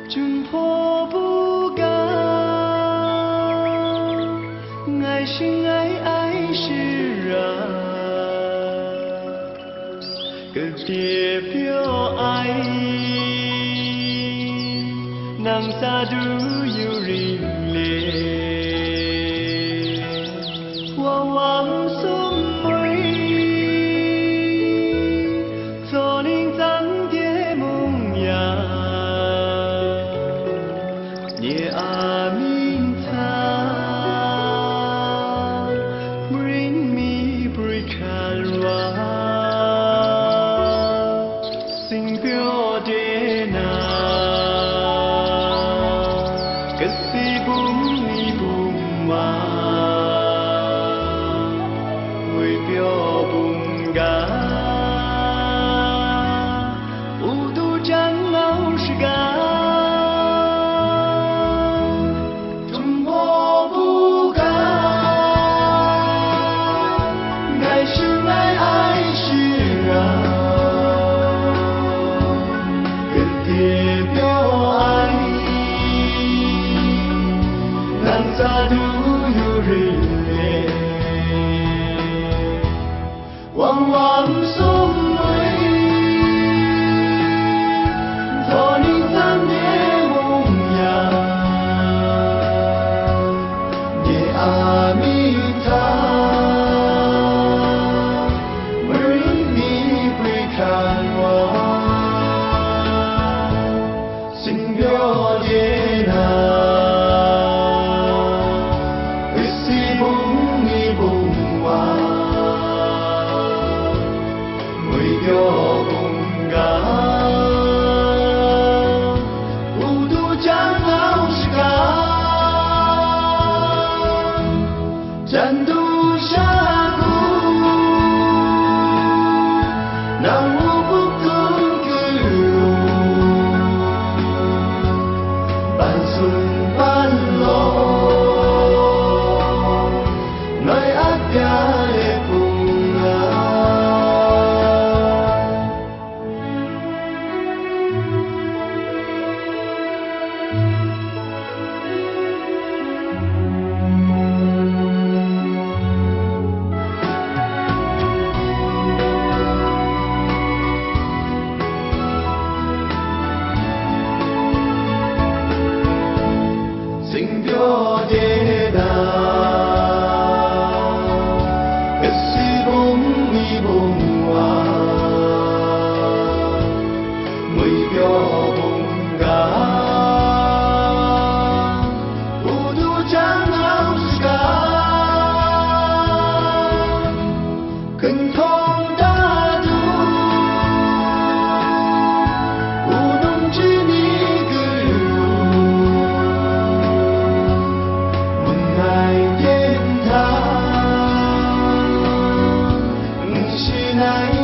挣脱不甘，爱是爱是啊，个代表爱，能啥都有人嘞。 往往送回，做人长的梦呀，你阿明他，bring me break wa， sing pure de na， kasi bumi buma。 咋都有人嘞，往往送回，做你咱的梦呀，你阿弥陀，为你会看我，心表的那。 战斗峡谷，让我不痛苦，半顺半落，来阿爹的风啊。 心表的那，可是梦里梦啊，每表梦啊，不都将老是个，更痛大度，不能知你。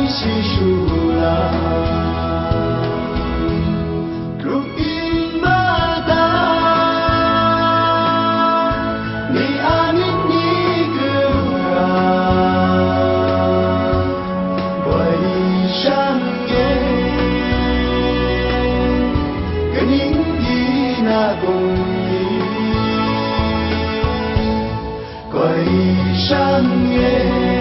细数啦，如因马达，你阿明你个啊，怪上耶，跟你的那公益，怪上耶。